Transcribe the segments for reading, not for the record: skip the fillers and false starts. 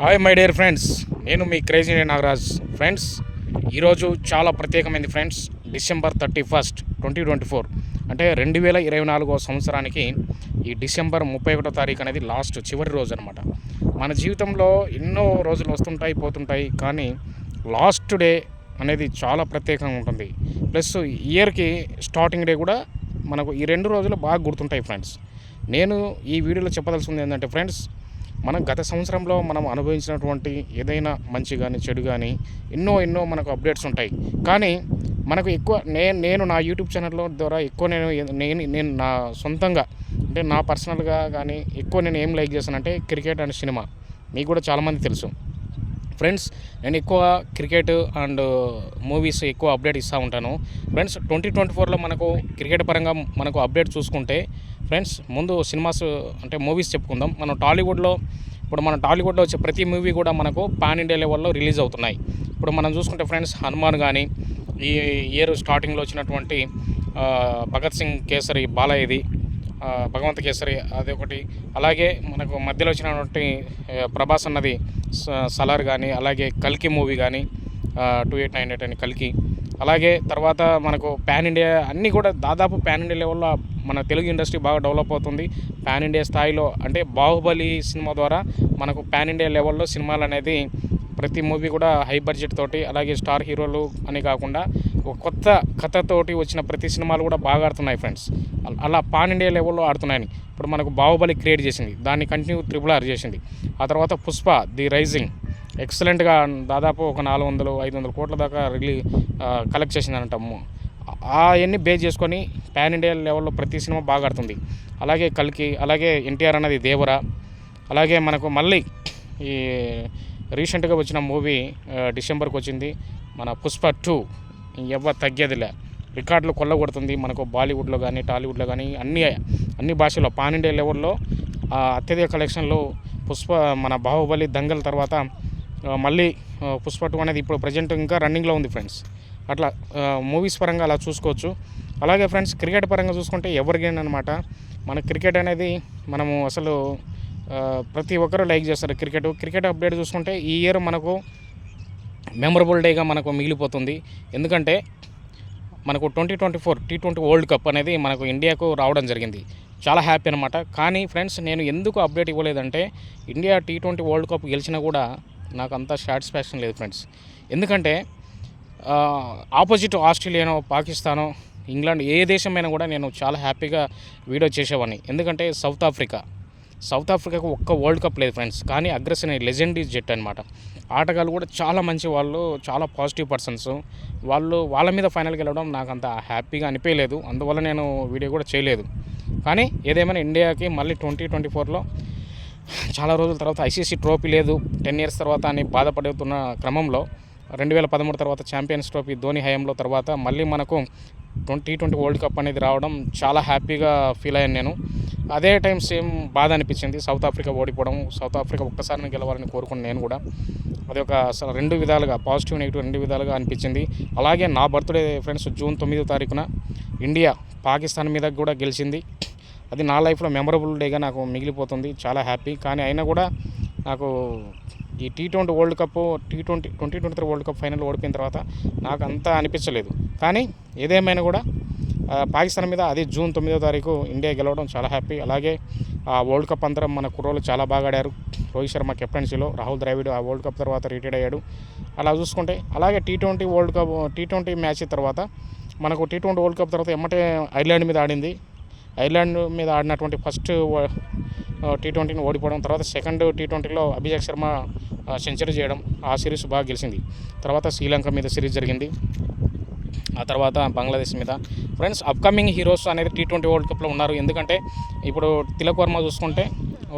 Hi my dear friends, నేను మీ crazy Nagaraj. Friends, ఈరోజు చాలా ప్రత్యేకమైనది ఫ్రెండ్స్. డిసెంబర్ 31 2024 అంటే 2024 సంవత్సరానికి ఈ డిసెంబర్ 31 తారీఖు అనేది లాస్ట్ చివరి రోజు అనమాట. మన జీవితంలో ఎన్నో రోజులు వస్తుంటాయి పోతుంటాయి, కానీ లాస్ట్ డే అనేది చాలా ప్రత్యేకంగా ఉంటుంది. ప్లస్ ఇయర్కి స్టార్టింగ్ డే కూడా మనకు ఈ 2 రోజులు బాగా గుర్తుంటాయి ఫ్రెండ్స్. నేను ఈ వీడియోలో చెప్పదలుచుకుంది ఏంటంటే ఫ్రెండ్స్, మనం గత సంవత్సరంలో మనం అనుభవించినటువంటి ఏదైనా మంచి కానీ చెడు కానీ ఎన్నో మనకు అప్డేట్స్ ఉంటాయి. కానీ మనకు ఎక్కువ నేను నా యూట్యూబ్ ఛానల్లో ద్వారా ఎక్కువ నేను నా సొంతంగా అంటే నా పర్సనల్గా కానీ ఎక్కువ నేను ఏం లైక్ చేస్తానంటే క్రికెట్ అండ్ సినిమా. మీకు కూడా చాలామంది తెలుసు ఫ్రెండ్స్. నేను ఎక్కువ క్రికెట్ అండ్ మూవీస్ ఎక్కువ అప్డేట్ ఇస్తూ ఉంటాను ఫ్రెండ్స్. 2024లో మనకు క్రికెట్ పరంగా మనకు అప్డేట్ చూసుకుంటే ఫ్రెండ్స్, ముందు సినిమాస్ అంటే మూవీస్ చెప్పుకుందాం. మన టాలీవుడ్లో వచ్చే ప్రతి మూవీ కూడా మనకు పాన్ ఇండియా లెవెల్లో రిలీజ్ అవుతున్నాయి. ఇప్పుడు మనం చూసుకుంటే ఫ్రెండ్స్, హనుమాన్ కానీ, ఈ ఇయర్ స్టార్టింగ్లో వచ్చినటువంటి భగత్ సింగ్ కేసరి బాలయ్యది, భగవంత్ కేసరి అది ఒకటి. అలాగే మనకు మధ్యలో వచ్చినటువంటి ప్రభాస్ అన్నది సలార్ కానీ, అలాగే కల్కి మూవీ కానీ 2898 అని కల్కి. అలాగే తర్వాత మనకు పాన్ ఇండియా అన్నీ కూడా దాదాపు పాన్ ఇండియా లెవెల్లో మన తెలుగు ఇండస్ట్రీ బాగా డెవలప్ అవుతుంది. పాన్ ఇండియా స్థాయిలో అంటే బాహుబలి సినిమా ద్వారా మనకు పాన్ ఇండియా లెవెల్లో సినిమాలు అనేది ప్రతి మూవీ కూడా హై బడ్జెట్ తోటి, అలాగే స్టార్ హీరోలు అని కాకుండా ఒక కొత్త కథతోటి వచ్చిన ప్రతి సినిమాలు కూడా బాగా ఆడుతున్నాయి ఫ్రెండ్స్. అలా పాన్ ఇండియా లెవెల్లో ఆడుతున్నాయని ఇప్పుడు మనకు బాహుబలి క్రియేట్ చేసింది, దాన్ని కంటిన్యూ RRR చేసింది. ఆ తర్వాత పుష్ప ది రైజింగ్ ఎక్సలెంట్గా దాదాపు ఒక 400-500 కోట్ల దాకా కలెక్ట్ చేసింది అంటాము. అవన్నీ బేస్ చేసుకొని పాన్ ఇండియా లెవెల్లో ప్రతి సినిమా బాగా ఆడుతుంది. అలాగే కల్కి, అలాగే ఎన్టీఆర్ అన్నది దేవరా. అలాగే మనకు మళ్ళీ ఈ రీసెంట్గా వచ్చిన మూవీ డిసెంబర్కి వచ్చింది మన పుష్ప 2. ఎవరు తగ్గేదిలే, రికార్డులు కొల్లగొడుతుంది మనకు బాలీవుడ్లో కానీ టాలీవుడ్లో కానీ అన్ని భాషల్లో పాన్ ఇండియా లెవెల్లో అత్యధిక కలెక్షన్లో పుష్ప మన బాహుబలి దంగల్ తర్వాత మళ్ళీ పుష్ప 2 అనేది ఇప్పుడు ప్రజెంట్ ఇంకా రన్నింగ్లో ఉంది ఫ్రెండ్స్. అట్లా మూవీస్ పరంగా అలా చూసుకోవచ్చు. అలాగే ఫ్రెండ్స్, క్రికెట్ పరంగా చూసుకుంటే ఎవర్ గ్రీన్ అనమాట. మన క్రికెట్ అనేది మనము అసలు ప్రతి ఒక్కరూ లైక్ చేస్తారు క్రికెట్ అప్డేట్ చూసుకుంటే ఈ ఇయర్ మనకు మెమరబుల్ డేగా మనకు మిగిలిపోతుంది. ఎందుకంటే మనకు 2024 T20 వరల్డ్ కప్ అనేది మనకు ఇండియాకు రావడం జరిగింది. చాలా హ్యాపీ అనమాట. కానీ ఫ్రెండ్స్, నేను ఎందుకు అప్డేట్ ఇవ్వలేదంటే ఇండియా T20 వరల్డ్ కప్ గెలిచినా కూడా నాకు అంత సాటిస్ఫాక్షన్ లేదు ఫ్రెండ్స్. ఎందుకంటే ఆపోజిట్ ఆస్ట్రేలియానో, పాకిస్తానో, ఇంగ్లాండ్ ఏ దేశమైనా కూడా నేను చాలా హ్యాపీగా వీడియో చేసేవాడిని. ఎందుకంటే సౌత్ ఆఫ్రికాకు ఒక్క వరల్డ్ కప్ లేదు ఫ్రెండ్స్. కానీ అగ్రెషన్ లెజెండరీ జెట్ అనమాట. ఆటగాళ్ళు కూడా చాలా మంచి వాళ్ళు, చాలా పాజిటివ్ పర్సన్స్. వాళ్ళ మీద ఫైనల్కి వెళ్ళడం నాకు అంత హ్యాపీగా అనిపించలేదు. అందువల్ల నేను వీడియో కూడా చేయలేదు. కానీ ఏదేమైనా ఇండియాకి మళ్ళీ 2024లో చాలా రోజుల తర్వాత ICC ట్రోఫీ లేదు 10 years తర్వాత అని బాధపడుతున్న క్రమంలో 2013 తర్వాత ఛాంపియన్స్ ట్రోఫీ ధోని హయాంలో తర్వాత మళ్ళీ మనకు T20 వరల్డ్ కప్ అనేది రావడం చాలా హ్యాపీగా ఫీల్ అయ్యాను నేను. అదే టైం సేమ్ బాధ అనిపించింది సౌత్ ఆఫ్రికా ఓడిపోవడం. సౌత్ ఆఫ్రికా ఒక్కసారిని గెలవాలని కోరుకుని నేను కూడా అది ఒక 2 విధాలుగా పాజిటివ్ నెగిటివ్ 2 విధాలుగా అనిపించింది. అలాగే నా birthday friends June 9 India Pakistan మీద కూడా గెలిచింది. అది నా లైఫ్లో మెమరబుల్ డేగా నాకు మిగిలిపోతుంది. చాలా హ్యాపీ. కానీ అయినా కూడా నాకు ఈ T20 world cup 2023 world cup final ఓడిపోయిన తర్వాత నాకు అంతా అనిపించలేదు. కానీ ఏదేమైనా కూడా పాకిస్తాన్ మీద అది June 9 ఇండియా గెలవడం చాలా హ్యాపీ. అలాగే ఆ వరల్డ్ కప్ అంతరం మన కుర్రోళ్ళు చాలా బాగా ఆడారు. రోహిత్ శర్మ కెప్టెన్సీలో, రాహుల్ ద్రావిడ్ ఆ వరల్డ్ కప్ తర్వాత రిటైర్డ్ అయ్యాడు. అలా చూసుకుంటే అలాగే T20 మ్యాచ్ తర్వాత మనకు T20 వరల్డ్ కప్ తర్వాత ఎమ్మటే ఐర్లాండ్ మీద ఆడినటువంటి ఫస్ట్ T20ని ఓడిపోవడం, తర్వాత సెకండ్ T20లో అభిషేక్ శర్మ సెంచరీ చేయడం, ఆ సిరీస్ బాగా గెలిచింది. తర్వాత శ్రీలంక మీద సిరీస్ జరిగింది, ఆ తర్వాత బంగ్లాదేశ్ మీద. ఫ్రెండ్స్, అప్కమింగ్ హీరోస్ అనేది T20 వరల్డ్ కప్లో ఉన్నారు. ఎందుకంటే ఇప్పుడు తిలక్ వర్మ చూసుకుంటే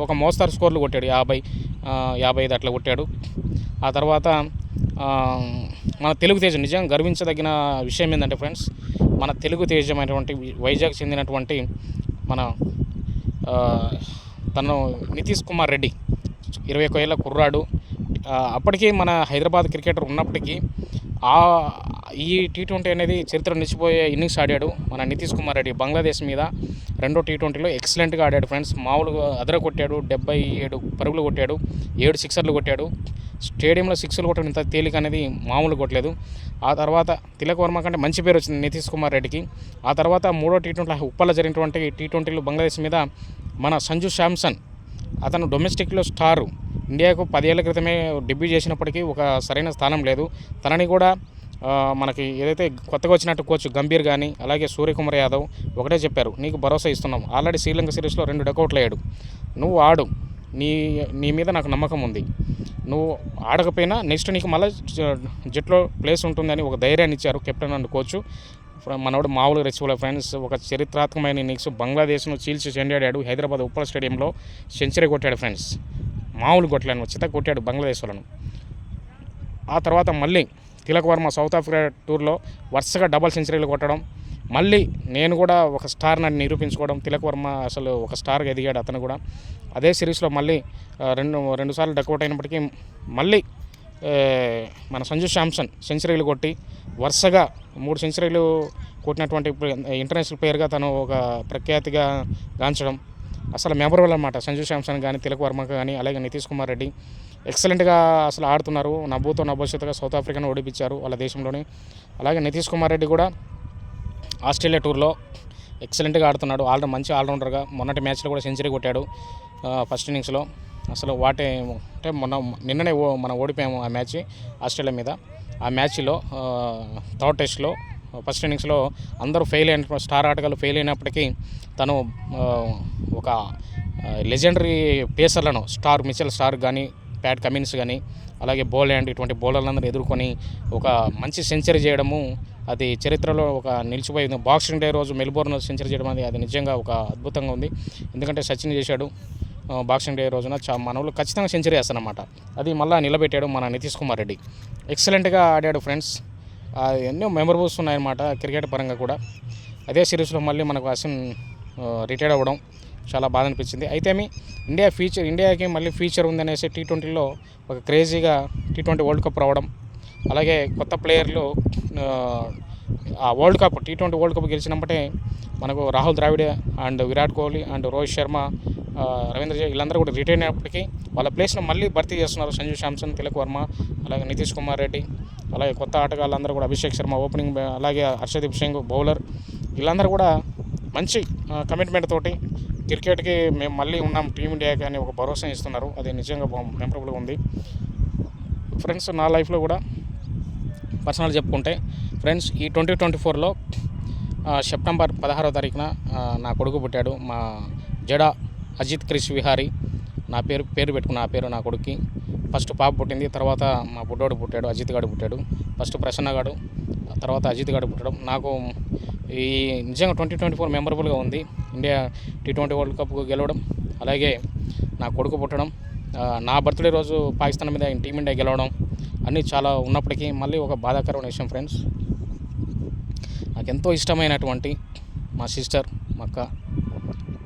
ఒక మోస్తారు స్కోర్లు కొట్టాడు, 50-55 అట్లా కొట్టాడు. ఆ తర్వాత మన తెలుగు తేజం నిజంగా గర్వించదగిన విషయం ఏంటంటే ఫ్రెండ్స్, మన తెలుగు తేజమైనటువంటి వైజాగ్ చెందినటువంటి మన తను నితీష్ కుమార్ రెడ్డి 21 ఏళ్ళ కుర్రాడు. అప్పటికీ మన హైదరాబాద్ క్రికెటర్ ఉన్నప్పటికీ ఈ T20 అనేది చరిత్రలో నిలిచిపోయే ఇన్నింగ్స్ ఆడాడు మన నితీష్ కుమార్ రెడ్డి. బంగ్లాదేశ్ మీద రెండో T20లో ఎక్సలెంట్గా ఆడాడు ఫ్రెండ్స్. మామూలుగా అదర కొట్టాడు, 77 పరుగులు కొట్టాడు, 7 సిక్సర్లు కొట్టాడు. స్టేడియంలో సిక్స్లు కొట్టడం ఇంత తేలిక అనేది మామూలు కొట్టలేదు. ఆ తర్వాత తిలక్ వర్మ కంటే మంచి పేరు వచ్చింది నితీష్ కుమార్ రెడ్డికి. ఆ తర్వాత మూడో T20 ఉప్పల్లో జరిగినటువంటి T20లో బంగ్లాదేశ్ మీద మన సంజు శాంసన్, అతను డొమెస్టిక్లో స్టారు. ఇండియాకు 10 ఏళ్ల క్రితమే డెబ్యూ చేసినప్పటికీ ఒక సరైన స్థానం లేదు. తనని కూడా మనకి ఏదైతే కొత్తగా వచ్చినట్టు కోచ్ గంభీర్ కానీ అలాగే సూర్యకుమార్ యాదవ్ ఒకటే చెప్పారు, నీకు భరోసా ఇస్తున్నాం. ఆల్రెడీ శ్రీలంక సిరీస్లో 2 డకౌట్లు అయ్యాడు, నువ్వు ఆడు, నీ మీద నాకు నమ్మకం ఉంది. నువ్వు ఆడకపోయినా నెక్స్ట్ నీకు మళ్ళీ జట్లో ప్లేస్ ఉంటుందని ఒక ధైర్యాన్ని ఇచ్చారు కెప్టెన్ అండ్ కోచ్. మనోడు మామూలుగా రెచ్చిపోలే ఫ్రెండ్స్. ఒక చరిత్రాత్మకమైన ఇన్నింగ్స్, బంగ్లాదేశ్ను చీల్చి చెండాడాడు. హైదరాబాద్ ఉప్పల్ స్టేడియంలో సెంచరీ కొట్టాడు ఫ్రెండ్స్. మామూలు కొట్టలేను, చిత్త కొట్టాడు బంగ్లాదేశ్ వాళ్ళను. ఆ తర్వాత మళ్ళీ తిలక్ వర్మ సౌత్ ఆఫ్రికా టూర్లో వరుసగా డబల్ సెంచరీలు కొట్టడం, మళ్ళీ నేను కూడా ఒక స్టార్ అని నిరూపించుకోవడం. తిలక్ వర్మ అసలు ఒక స్టార్గా ఎదిగాడు అతను కూడా. అదే సిరీస్లో మళ్ళీ రెండు సార్లు డకౌట్ అయినప్పటికీ మళ్ళీ మన సంజు శాంసన్ సెంచరీలు కొట్టి వరుసగా 3 సెంచరీలు కొట్టినటువంటి ఇంటర్నేషనల్ ప్లేయర్గా తను ఒక ప్రఖ్యాతిగా గాంచడం అసలు మెమరబుల్ అన్నమాట. సంజు శాంసన్ కానీ, తిలక్ వర్మ కానీ, అలాగే నితీష్ కుమార్ రెడ్డి ఎక్సలెంట్గా అసలు ఆడుతున్నారు. నవ్వుతో నభవిష్యత్తుగా సౌత్ ఆఫ్రికాను ఓడిపించారు వాళ్ళ దేశంలోని. అలాగే నితీష్ కుమార్ రెడ్డి కూడా ఆస్ట్రేలియా టూర్లో ఎక్సలెంట్గా ఆడుతున్నాడు. మంచి ఆల్రౌండర్గా మొన్నటి మ్యాచ్లో కూడా సెంచరీ కొట్టాడు ఫస్ట్ ఇన్నింగ్స్లో. అసలు అంటే నిన్ననే మనం ఓడిపోయాము ఆ మ్యాచ్ ఆస్ట్రేలియా మీద. ఆ మ్యాచ్లో థర్డ్ టెస్ట్లో ఫస్ట్ ఇన్నింగ్స్లో అందరూ ఫెయిల్ అయిన స్టార్ ఆటగాళ్ళు ఫెయిల్ అయినప్పటికీ తను ఒక లెజెండరీ పేసర్లను మిచెల్ స్టార్ కానీ, ప్యాట్ కమిన్స్ కానీ, అలాగే బోలాండ్ ఇటువంటి బౌలర్లందరూ ఎదుర్కొని ఒక మంచి సెంచరీ చేయడము అది చరిత్రలో ఒక నిలిచిపోయింది. బాక్సింగ్ డే రోజు మెల్బోర్న్ సెంచరీ చేయడం అది నిజంగా ఒక అద్భుతంగా ఉంది. ఎందుకంటే సచిన్ చేశాడు బాక్సింగ్ డే రోజున. మన వాళ్ళు ఖచ్చితంగా సెంచరీ వేస్తారన్నమాట. అది మళ్ళీ నిలబెట్టాడు మన నితీష్ కుమార్ రెడ్డి. ఎక్సలెంట్గా ఆడాడు ఫ్రెండ్స్. ఎన్నో మెమరబుల్స్ ఉన్నాయన్నమాట క్రికెట్ పరంగా కూడా. అదే సిరీస్లో మళ్ళీ మనకు అసిన్ రిటైర్డ్ అవ్వడం చాలా బాధ అనిపించింది. అయితే ఇండియాకి మళ్ళీ ఫ్యూచర్ ఉందనేసి T20లో ఒక క్రేజీగా T20 వరల్డ్ కప్ రావడం, అలాగే కొత్త ప్లేయర్లు ఆ world cup T20 world cup గెలిచినప్పుడే మనకు రాహుల్ ద్రావిడ్ అండ్ విరాట్ కోహ్లీ అండ్ రోహిత్ శర్మ, రవీంద్ర జడేజా వీళ్ళందరూ కూడా రిటైర్ అయినప్పటికీ వాళ్ళ ప్లేస్ను మళ్ళీ భర్తీ చేస్తున్నారు. సంజు శాంసన్, తిలక్ వర్మ, అలాగే నితీష్ కుమార్ రెడ్డి, అలాగే కొత్త ఆటగాళ్ళందరూ కూడా అభిషేక్ శర్మ ఓపెనింగ్, అలాగే హర్షదీప్ సింగ్ బౌలర్, వీళ్ళందరూ కూడా మంచి కమిట్మెంట్ తోటి క్రికెట్కి మేము మళ్ళీ ఉన్నాం టీమిండియాకి అని ఒక భరోసా ఇస్తున్నారు. అది నిజంగా మెమరబుల్గా ఉంది ఫ్రెండ్స్. నా లైఫ్లో కూడా పర్సనల్ చెప్పుకుంటే ఫ్రెండ్స్, ఈ 2024లో సెప్టెంబర్ 16వ తారీఖున నా కొడుకు పుట్టాడు. మా జడా అజిత్ క్రిష్ విహారీ నా పేరు పెట్టుకున్న ఆ పేరు నా కొడుక్కి. ఫస్ట్ పాప పుట్టింది, తర్వాత మా బుడ్డోడు పుట్టాడు, అజిత్ గాడు పుట్టాడు. ఫస్ట్ ప్రసన్న గాడు, తర్వాత అజిత్ గాడు పుట్టడం నాకు ఈ నిజంగా 2024 మెమరబుల్గా ఉంది. ఇండియా T20 వరల్డ్ కప్ గెలవడం, అలాగే నా కొడుకు పుట్టడం, నా బర్త్డే రోజు పాకిస్తాన్ మీద టీమిండియా గెలవడం అన్నీ చాలా ఉన్నప్పటికీ మళ్ళీ ఒక బాధాకరమైన విషయం ఫ్రెండ్స్. నాకు ఎంతో ఇష్టమైనటువంటి మా సిస్టర్ మక్క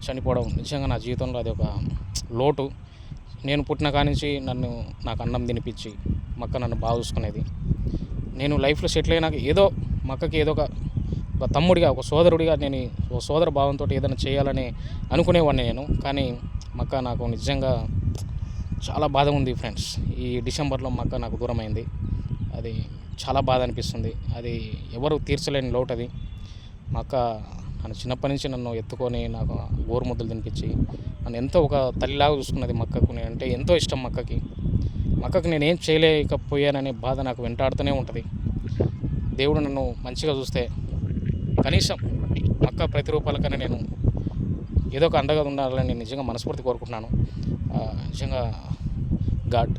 చనిపోవడం నిజంగా నా జీవితంలో అది ఒక లోటు. నేను పుట్టిన కానించి నాకు అన్నం తినిపించి మక్క నన్ను బాగా చూసుకునేది. నేను లైఫ్లో సెటిల్ అయినాక ఏదో మక్కకి ఏదో ఒక తమ్ముడిగా, ఒక సోదరుడిగా నేను ఒక సోదర భావంతో ఏదైనా చేయాలని అనుకునేవాడిని నేను. కానీ మక్క నాకు నిజంగా చాలా బాధ ఉంది ఫ్రెండ్స్. ఈ డిసెంబర్లో మక్క నాకు దూరం అయింది. అది చాలా బాధ అనిపిస్తుంది. అది ఎవరు తీర్చలేని లోటు అది. మక్క నన్ను చిన్నప్పటి నుంచి నన్ను ఎత్తుకొని నాకు గోరు ముద్దలు తినిపించి నన్ను ఎంతో ఒక తల్లిలాగా చూసుకున్నది. మక్కకు నేనంటే ఎంతో ఇష్టం. మక్కకు నేనేం చేయలేకపోయాననే బాధ నాకు వెంటాడుతూనే ఉంటుంది. దేవుడు నన్ను మంచిగా చూస్తే కనీసం మక్క ప్రతిరూపాలకన్నా నేను ఏదో ఒక అండగా ఉండాలని నేను నిజంగా మనస్ఫూర్తి కోరుకుంటున్నాను. నిజంగా గాడ్,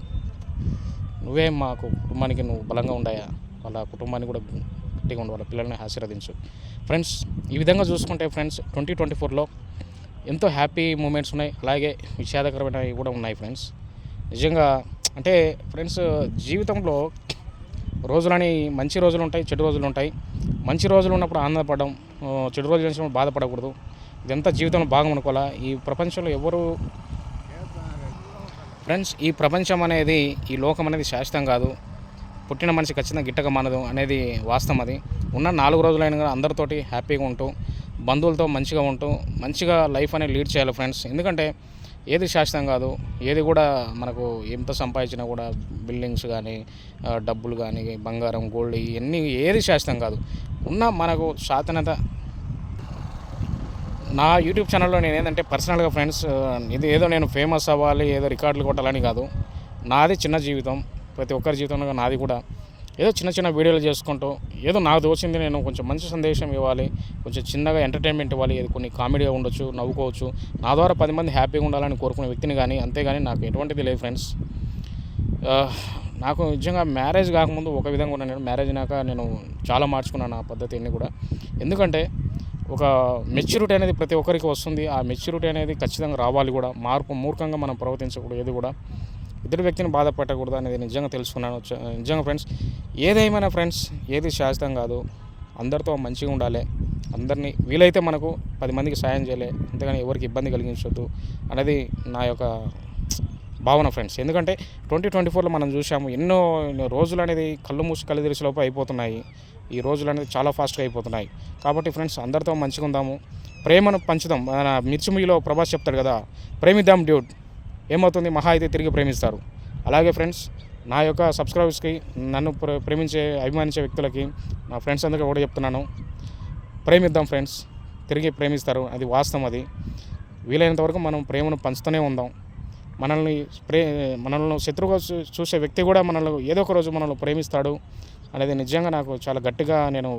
నువ్వే మాకు కుటుంబానికి నువ్వు బలంగా ఉండాయా, వాళ్ళ కుటుంబాన్ని కూడా గట్టిగా ఉండి వాళ్ళ పిల్లల్ని ఆశీర్వదించు ఫ్రెండ్స్. ఈ విధంగా చూసుకుంటే ఫ్రెండ్స్ 2024లో ఎంతో హ్యాపీ మూమెంట్స్ ఉన్నాయి, అలాగే విషాదకరమైనవి కూడా ఉన్నాయి ఫ్రెండ్స్. నిజంగా అంటే ఫ్రెండ్స్, జీవితంలో రోజులని మంచి రోజులు ఉంటాయి, చెడు రోజులు ఉంటాయి. మంచి రోజులు ఉన్నప్పుడు ఆనందపడడం, చెడు రోజులు వచ్చినప్పుడు బాధపడకూడదు. ఇదంతా జీవితంలో భాగం అనుకోవాలా. ఈ ప్రపంచంలో ఎవరు ఫ్రెండ్స్, ఈ ప్రపంచం అనేది, ఈ లోకం అనేది శాశ్వతం కాదు. పుట్టిన మనిషి ఖచ్చితంగా గిట్టక మానదు అనేది వాస్తవం. అది ఉన్న 4 రోజులైనా కూడా అందరితోటి హ్యాపీగా ఉంటూ బంధువులతో మంచిగా ఉంటూ మంచిగా లైఫ్ అనేది లీడ్ చేయాలి ఫ్రెండ్స్. ఎందుకంటే ఏది శాశ్వతం కాదు, ఏది కూడా మనకు ఎంత సంపాదించినా కూడా బిల్డింగ్స్ కానీ డబ్బులు కానీ బంగారం గోల్డ్ ఇవన్నీ ఏది శాశ్వతం కాదు. ఉన్న మనకు శాతనత నా యూట్యూబ్ ఛానల్లో నేను ఏంటంటే పర్సనల్గా ఫ్రెండ్స్ ఇది ఏదో నేను ఫేమస్ అవ్వాలి ఏదో రికార్డులు కొట్టాలని కాదు. నాది చిన్న జీవితం, ప్రతి ఒక్కరి జీవితంలో నాది కూడా ఏదో చిన్న చిన్న వీడియోలు చేసుకుంటూ ఏదో నాకు దోచింది నేను కొంచెం మంచి సందేశం ఇవ్వాలి, కొంచెం చిన్నగా ఎంటర్టైన్మెంట్ ఇవ్వాలి, ఏది కొన్ని కామెడీగా ఉండొచ్చు, నవ్వుకోవచ్చు, నా ద్వారా 10 మంది హ్యాపీగా ఉండాలని కోరుకునే వ్యక్తిని. కానీ అంతేగాని నాకు ఎటువంటిది లేదు ఫ్రెండ్స్. నాకు నిజంగా మ్యారేజ్ కాకముందు ఒక విధంగా ఉన్నాను, నేను మ్యారేజ్ అయినాక నేను చాలా మార్చుకున్నాను నా పద్ధతి అన్నీ కూడా. ఎందుకంటే ఒక మెచ్యూరిటీ అనేది ప్రతి ఒక్కరికి వస్తుంది. ఆ మెచ్యూరిటీ అనేది ఖచ్చితంగా రావాలి కూడా. మూర్ఖంగా మనం ప్రవర్తించకూడదు, ఏది కూడా ఇద్దరు వ్యక్తిని బాధ పెట్టకూడదు అనేది నిజంగా తెలుసుకున్నాను. నిజంగా ఫ్రెండ్స్ ఏదేమైనా ఫ్రెండ్స్ ఏది శాశ్వతం కాదు, అందరితో మంచిగా ఉండాలి, అందరినీ వీలైతే మనకు 10 మందికి సాయం చేయాలి, అంతేగాని ఎవరికి ఇబ్బంది కలిగించొద్దు అనేది నా యొక్క భావన ఫ్రెండ్స్. ఎందుకంటే 2024లో మనం చూసాము ఎన్నో రోజులు అనేది కళ్ళు మూసి కళ్ళు తెరిచేలోపు అయిపోతున్నాయి. ఈ రోజులు అనేది చాలా ఫాస్ట్గా అయిపోతున్నాయి. కాబట్టి ఫ్రెండ్స్ అందరితో మంచిగా ఉందాము, ప్రేమను పంచుదాం. మన మిర్చి మూవీలో ప్రభాస్ చెప్తాడు కదా, ప్రేమిద్దాం డ్యూడ్, ఏమవుతుంది మహా అయితే తిరిగి ప్రేమిస్తారు. అలాగే ఫ్రెండ్స్ నా యొక్క సబ్స్క్రైబర్స్కి, నన్ను అభిమానించే వ్యక్తులకి, నా ఫ్రెండ్స్ అందరికీ కూడా చెప్తున్నాను, ప్రేమిద్దాం ఫ్రెండ్స్, తిరిగి ప్రేమిస్తారు, అది వాస్తవం. అది వీలైనంత వరకు మనం ప్రేమను పంచుతూనే ఉందాం. మనల్ని శత్రువుగా చూసే వ్యక్తి కూడా మనల్ని ఏదో ఒక రోజు మనల్ని ప్రేమిస్తాడు అనేది నిజంగా నాకు చాలా గట్టిగా నేను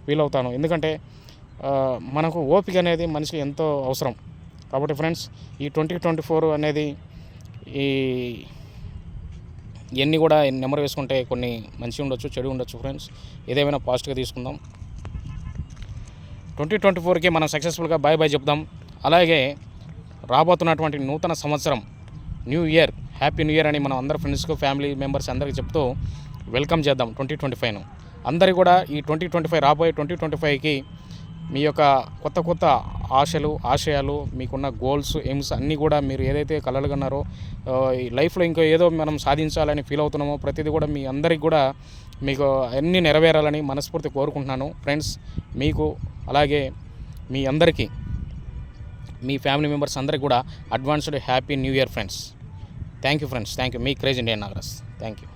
ఫీల్ అవుతాను. ఎందుకంటే మనకు ఓపిక అనేది మనిషికి ఎంతో అవసరం. కాబట్టి ఫ్రెండ్స్ ఈ 2024 అనేది ఇవన్నీ కూడా నెంబర్ వేసుకుంటే కొన్ని మంచి ఉండొచ్చు, చెడు ఉండొచ్చు ఫ్రెండ్స్. ఏదేమైనా పాజిటివ్గా తీసుకుందాం. 2024కి మనం సక్సెస్ఫుల్గా బాయ్ చెప్దాం. అలాగే రాబోతున్నటువంటి నూతన సంవత్సరం new year, happy new year అని మనం అందరి ఫ్రెండ్స్కు, ఫ్యామిలీ మెంబర్స్ అందరికీ చెప్తూ వెల్కమ్ చేద్దాం 2025ను. అందరికీ కూడా ఈ 2025 రాబోయే 2025కి మీ యొక్క కొత్త ఆశలు, ఆశయాలు, మీకున్న గోల్స్, ఎయిమ్స్ అన్నీ కూడా మీరు ఏదైతే కలలు కన్నారో ఈ లైఫ్లో ఇంకో ఏదో మనం సాధించాలని ఫీల్ అవుతున్నామో ప్రతిదీ కూడా మీ అందరికి కూడా మీకు అన్నీ నెరవేరాలని మనస్ఫూర్తి కోరుకుంటున్నాను ఫ్రెండ్స్. మీకు అలాగే మీ అందరికీ, మీ ఫ్యామిలీ మెంబర్స్ అందరికీ కూడా advanced happy new year friends. Thank you friends, thank you. Me craze Indian Nagaraj, thank you.